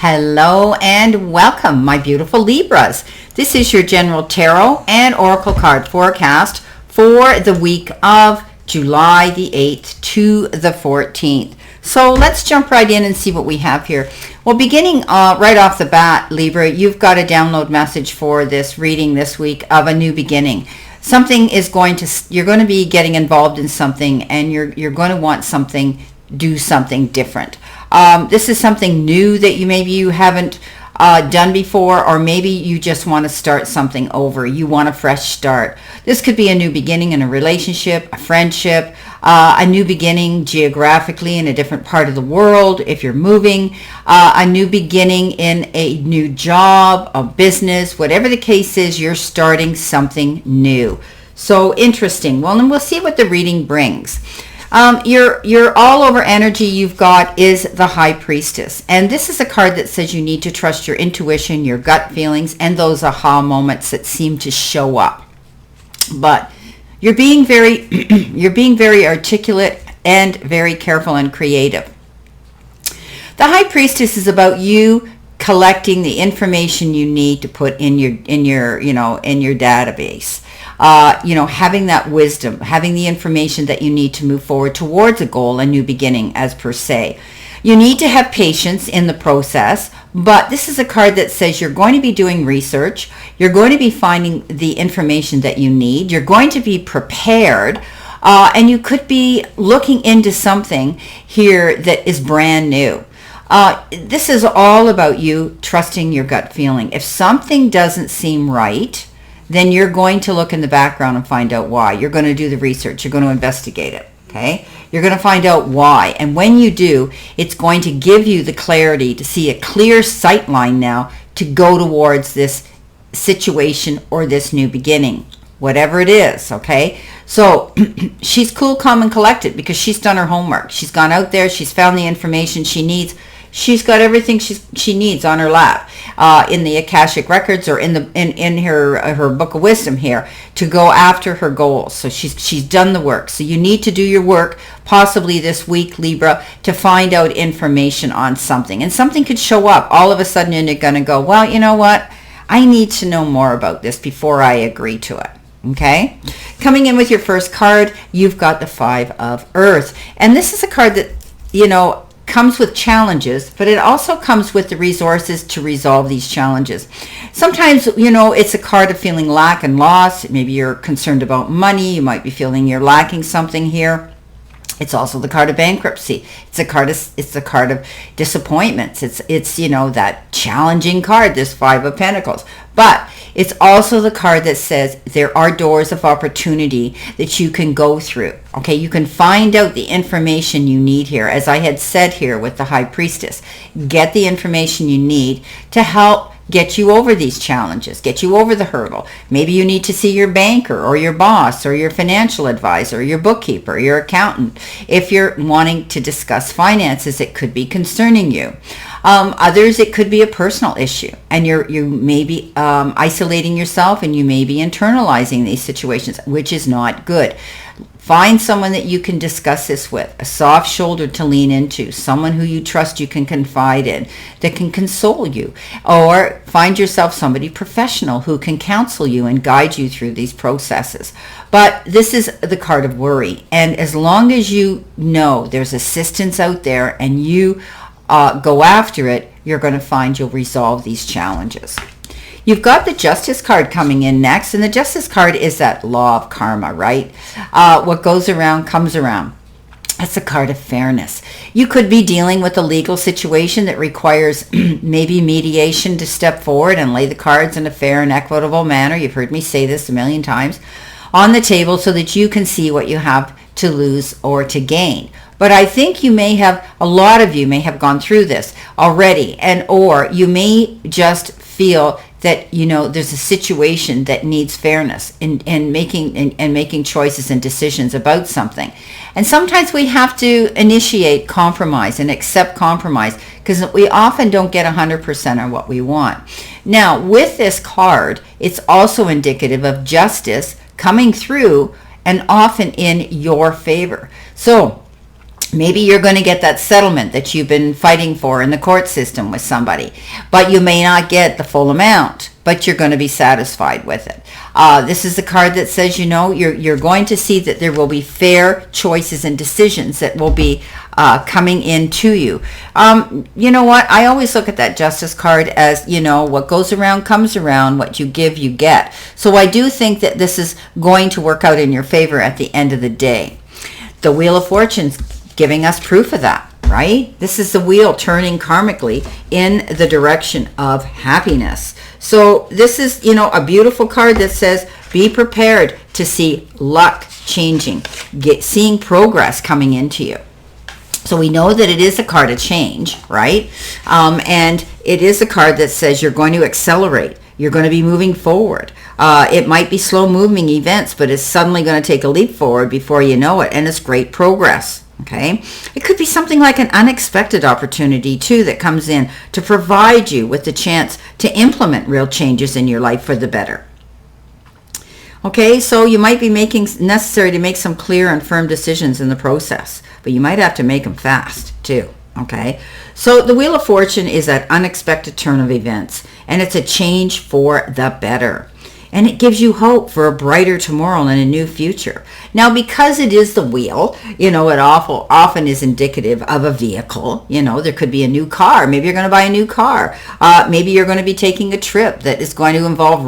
Hello and welcome, my beautiful Libras. This is your general tarot and oracle card forecast for the week of July the 8th to the 14th. So let's jump right in and see what we have here. Well, beginning right off the bat, Libra, you've got a download message for this reading this week of a new beginning. Something is you're going to be getting involved in something, and you're going to want do something different. This is something new that you haven't done before, or maybe you just want to start something over. You want a fresh start. This could be a new beginning in a relationship, a friendship, a new beginning geographically in a different part of the world if you're moving, a new beginning in a new job, a business, whatever the case is, you're starting something new. So interesting. Well, and we'll see what the reading brings. Your all over energy you've got is the High Priestess. And this is a card that says you need to trust your intuition, your gut feelings, and those aha moments that seem to show up. But you're being very articulate and very careful and creative. The High Priestess is about you collecting the information you need to put in your database. Having that wisdom, having the information that you need to move forward towards a goal, a new beginning, as per se. You need to have patience in the process, but this is a card that says you're going to be doing research. You're going to be finding the information that you need. You're going to be prepared, and you could be looking into something here that is brand new. This is all about you trusting your gut feeling. If something doesn't seem right, then you're going to look in the background and find out why. You're going to do the research. You're going to investigate it, okay? You're going to find out why. And when you do, it's going to give you the clarity to see a clear sight line now to go towards this situation or this new beginning, whatever it is, okay? So she's cool, calm, and collected because she's done her homework. She's gone out there. She's found the information she needs. She's got everything she needs on her lap in the Akashic records or in her book of wisdom here to go after her goals. So she's done the work. So you need to do your work possibly this week, Libra, to find out information on something. And something could show up all of a sudden and you're going to go, well, you know what? I need to know more about this before I agree to it. Okay? Coming in with your first card, you've got the Five of Earth. And this is a card that, comes with challenges, but it also comes with the resources to resolve these challenges. Sometimes, it's a card of feeling lack and loss. Maybe you're concerned about money. You might be feeling you're lacking something here. It's also the card of bankruptcy. It's a card of disappointments. It's that challenging card, this Five of Pentacles. But it's also the card that says there are doors of opportunity that you can go through. Okay, you can find out the information you need here. As I had said here with the High Priestess, get the information you need to help get you over these challenges, get you over the hurdle. Maybe you need to see your banker or your boss or your financial advisor, your bookkeeper, your accountant. If you're wanting to discuss finances, it could be concerning you. Others, it could be a personal issue, and you may be isolating yourself, and you may be internalizing these situations, which is not good. Find someone that you can discuss this with, a soft shoulder to lean into, someone who you trust you can confide in, that can console you. Or find yourself somebody professional who can counsel you and guide you through these processes. But this is the card of worry. And as long as you know there's assistance out there and you go after it, you're going to find you'll resolve these challenges. You've got the Justice card coming in next, and the Justice card is that law of karma, right? What goes around comes around. That's a card of fairness. You could be dealing with a legal situation that requires maybe mediation to step forward and lay the cards in a fair and equitable manner. You've heard me say this a million times on the table so that you can see what you have to lose or to gain. But I think a lot of you may have gone through this already, or you may just feel that there's a situation that needs fairness in making choices and decisions about something. And sometimes we have to initiate compromise and accept compromise because we often don't get 100% of what we want. Now, with this card, it's also indicative of justice coming through and often in your favor. So Maybe you're going to get that settlement that you've been fighting for in the court system with somebody, but you may not get the full amount, but you're going to be satisfied with it. This is a card that says, you're going to see that there will be fair choices and decisions that will be coming in to you. You know what? I always look at that Justice card as, what goes around comes around, what you give, you get. So I do think that this is going to work out in your favor at the end of the day. The Wheel of Fortune's giving us proof of that, right? This is the wheel turning karmically in the direction of happiness. So this is, a beautiful card that says, be prepared to see luck changing, seeing progress coming into you. So we know that it is a card of change, right? And it is a card that says you're going to accelerate. You're going to be moving forward. It might be slow moving events, but it's suddenly going to take a leap forward before you know it. And it's great progress. Okay. It could be something like an unexpected opportunity too that comes in to provide you with the chance to implement real changes in your life for the better. Okay, so you might be necessary to make some clear and firm decisions in the process, but you might have to make them fast too. Okay, so the Wheel of Fortune is that unexpected turn of events, and it's a change for the better. And it gives you hope for a brighter tomorrow and a new future. Now, because it is the wheel, it often is indicative of a vehicle. There could be a new car. Maybe you're going to buy a new car. Maybe you're going to be taking a trip that is going to involve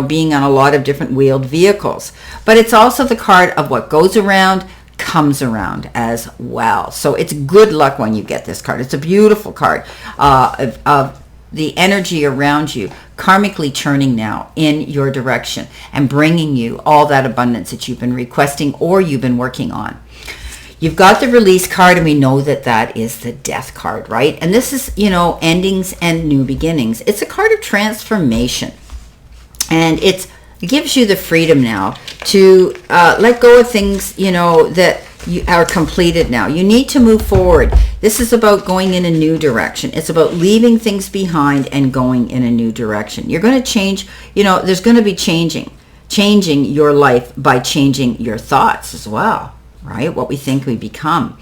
being on a lot of different wheeled vehicles. But it's also the card of what goes around comes around as well. So it's good luck when you get this card. It's a beautiful card of the energy around you karmically turning now in your direction and bringing you all that abundance that you've been requesting or you've been working on. You've got the Release card, and we know that that is the Death card, right? And this is, endings and new beginnings. It's a card of transformation, and it gives you the freedom now to let go of things, that you are completed now. You need to move forward. This is about going in a new direction. It's about leaving things behind and going in a new direction. You're going to change, there's going to be changing your life by changing your thoughts as well, right? What we think we become.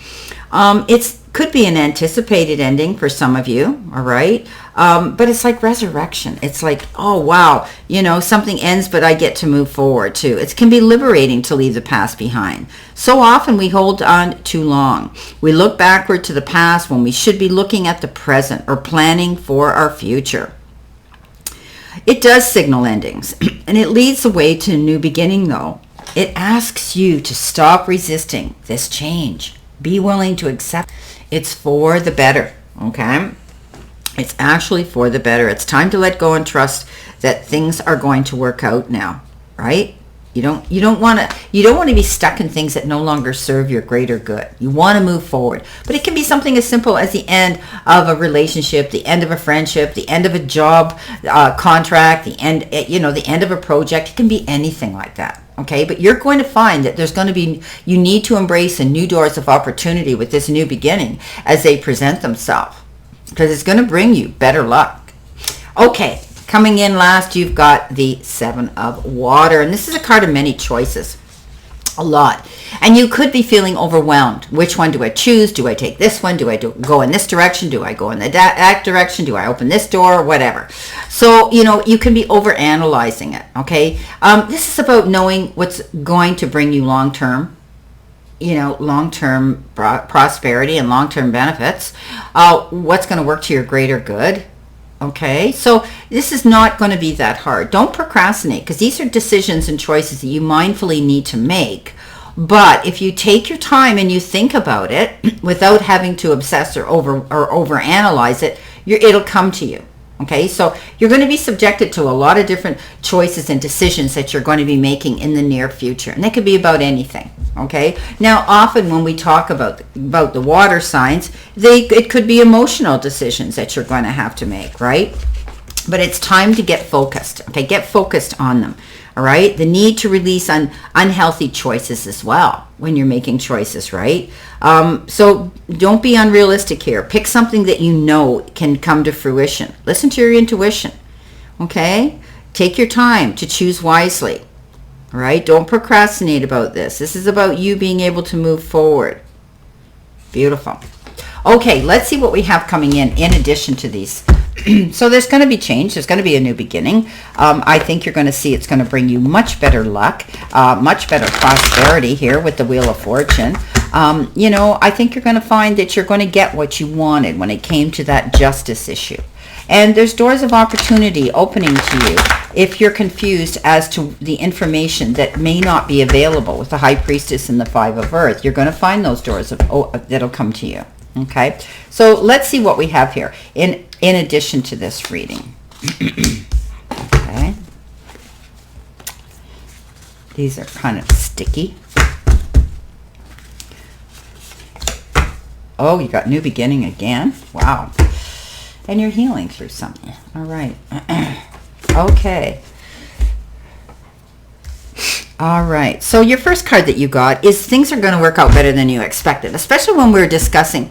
It could be an anticipated ending for some of you, all right? But it's like resurrection. It's like, oh, wow, something ends, but I get to move forward too. It can be liberating to leave the past behind. So often we hold on too long. We look backward to the past when we should be looking at the present or planning for our future. It does signal endings, and it leads the way to a new beginning, though. It asks you to stop resisting this change. Be willing to accept it's for the better, okay? It's actually for the better. It's time to let go and trust that things are going to work out now, right? You don't want to be stuck in things that no longer serve your greater good. You want to move forward. But it can be something as simple as the end of a relationship, the end of a friendship, the end of a job contract, the end of a project. It can be anything like that. Okay, but you're going to find that you need to embrace the new doors of opportunity with this new beginning as they present themselves, because it's going to bring you better luck. Okay, coming in last, you've got the Seven of Water, and this is a card of many choices. A lot. And you could be feeling overwhelmed. Which one do I choose? Do I take this one? Do I go in this direction? Do I go in that direction? Do I open this door? Whatever. So, you can be overanalyzing it, okay? This is about knowing what's going to bring you long-term prosperity and long-term benefits. What's going to work to your greater good. Okay, so this is not going to be that hard. Don't procrastinate, because these are decisions and choices that you mindfully need to make. But if you take your time and you think about it without having to obsess or overanalyze it, it'll come to you. Okay, so you're going to be subjected to a lot of different choices and decisions that you're going to be making in the near future. And that could be about anything. Okay, now often when we talk about the water signs, it could be emotional decisions that you're going to have to make, right? But it's time to get focused. Okay, get focused on them. All right, the need to release unhealthy choices as well when you're making choices, right? So don't be unrealistic here. Pick something that you know can come to fruition. Listen to your intuition, okay? Take your time to choose wisely, all right? Don't procrastinate about this. This is about you being able to move forward. Beautiful. Okay, let's see what we have coming in addition to these. So there's going to be change. There's going to be a new beginning. I think you're going to see it's going to bring you much better luck, much better prosperity here with the Wheel of Fortune. You know, I think you're going to find that you're going to get what you wanted when it came to that justice issue. And there's doors of opportunity opening to you if you're confused as to the information that may not be available with the High Priestess and the Five of Earth. You're going to find those doors that'll come to you. Okay, so let's see what we have here in addition to this reading. Okay, these are kind of sticky. Oh, you got new beginning again. Wow. And you're healing through something. All right. Okay. All right. So your first card that you got is things are going to work out better than you expected, especially when we're discussing,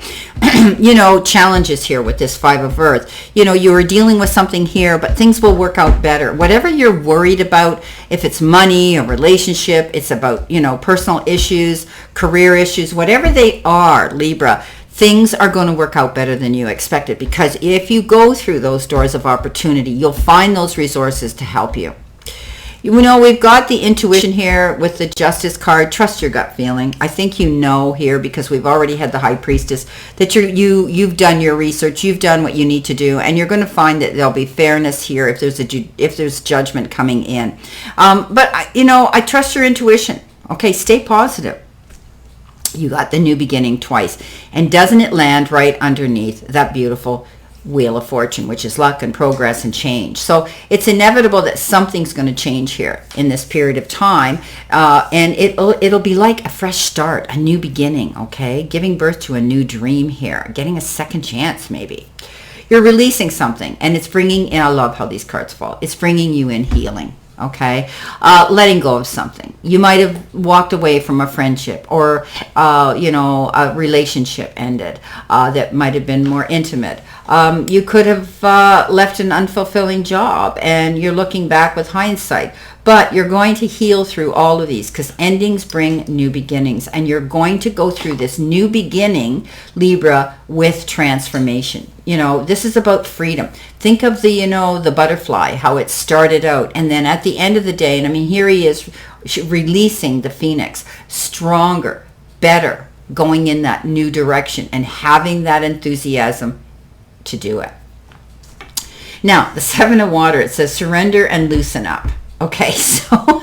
you know, challenges here with this Five of Earth. You know, you were dealing with something here, but things will work out better. Whatever you're worried about, if it's money, a relationship, it's about, you know, personal issues, career issues, whatever they are, Libra, things are going to work out better than you expected, because if you go through those doors of opportunity, you'll find those resources to help you. You know, we've got the intuition here with the Justice card. Trust your gut feeling. I think you know here, because we've already had the High Priestess, that you've done your research, you've done what you need to do, and you're going to find that there'll be fairness here if there's judgment coming in. But you know, I trust your intuition. Okay, stay positive. You got the new beginning twice, and doesn't it land right underneath that beautiful Wheel of Fortune, which is luck and progress and change. So it's inevitable that something's going to change here in this period of time, and it'll be like a fresh start, a new beginning. Okay, giving birth to a new dream here, getting a second chance maybe. You're releasing something, and it's bringing in, I love how these cards fall, it's bringing you in healing. Okay, letting go of something. You might have walked away from a friendship, or you know, a relationship ended that might have been more intimate. You could have left an unfulfilling job, and you're looking back with hindsight. But you're going to heal through all of these, because endings bring new beginnings, and you're going to go through this new beginning, Libra, with transformation. You know, this is about freedom. Think of the, you know, the butterfly, how it started out, and then at the end of the day, and I mean, here he is releasing the phoenix, stronger, better, going in that new direction, and having that enthusiasm to do it. Now, the Seven of Water, it says surrender and loosen up. Okay, so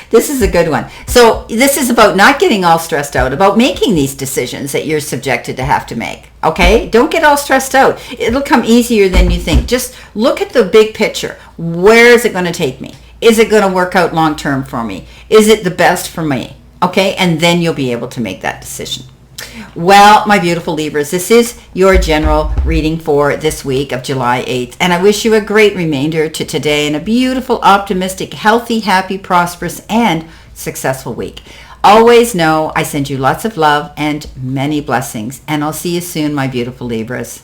this is a good one. So this is about not getting all stressed out, about making these decisions that you're subjected to have to make. Okay, don't get all stressed out. It'll come easier than you think. Just look at the big picture. Where is it going to take me? Is it going to work out long term for me? Is it the best for me? Okay, and then you'll be able to make that decision. Well, my beautiful Libras, this is your general reading for this week of July 8th. And I wish you a great remainder to today and a beautiful, optimistic, healthy, happy, prosperous, and successful week. Always know I send you lots of love and many blessings. And I'll see you soon, my beautiful Libras.